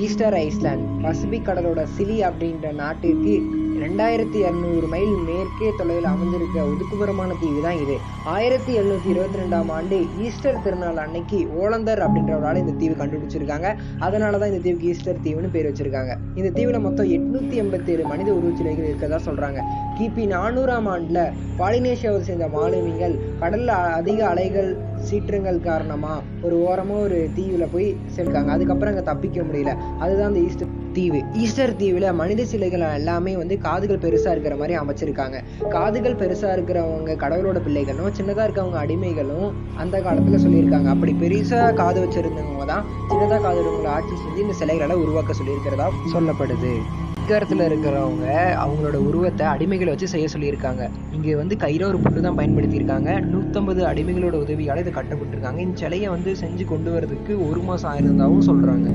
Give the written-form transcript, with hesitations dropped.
Easter island Pacific கடலோட Chile அப்படின்ற நாட்டிற்கு 2200 மைல் மேற்கே தொலைவில் அமைந்திருக்க ஒதுக்குப்புறமான தீவு தான் இது. 1722ஆம் ஆண்டு ஈஸ்டர் திருநாள் அன்னைக்கு ஓலந்தர் அப்படின்றவரால் இந்த தீவு கண்டுபிடிச்சிருக்காங்க. அதனாலதான் இந்த தீவுக்கு ஈஸ்டர் தீவுன்னு பேர் வச்சிருக்காங்க. இந்த தீவுல மொத்தம் 887 மனித உருவச்சிலைகள் இருக்கிறதா சொல்றாங்க. கிபி 400ஆம் ஆண்டுல பாலினேஷியாவை சேர்ந்த மாலுமிகள் கடல்ல அதிக அலைகள் சீற்றங்கள் காரணமா ஒரு ஓரமா ஒரு தீவுல போய் சேர்க்காங்க. அதுக்கப்புறம் அங்க தப்பிக்க முடியல. அதுதான் இந்த ஈஸ்டர் தீவு. ஈஸ்டர் தீவுல மனித சிலைகள் எல்லாமே காதுகள் பெருசா இருக்கிற மாதிரி அமைச்சிருக்காங்க. காதுகள் பெருசா இருக்கிறவங்க கடவுளோட பிள்ளைகளும், சின்னதா இருக்கவங்க அடிமைகளும் அந்த காலத்துல சொல்லியிருக்காங்க. அப்படி பெருசா காது வச்சிருந்தவங்க தான் சின்னதா காதுகளை ஆட்சி செஞ்சு இந்த சிலைகளை உருவாக்க சொல்லியிருக்கிறதா சொல்லப்படுது. அதிகாரத்துல இருக்கிறவங்க அவங்களோட உருவத்தை அடிமைகளை வச்சு செய்ய சொல்லியிருக்காங்க. இங்க கையில ஒரு புட்டு தான் பயன்படுத்தியிருக்காங்க. 150 அடிமைகளோட உதவியால இதை கட்டப்பட்டிருக்காங்க. இந்த சிலையை செஞ்சு கொண்டு வரதுக்கு 1 மாசம் ஆயிருந்தாவும் சொல்றாங்க.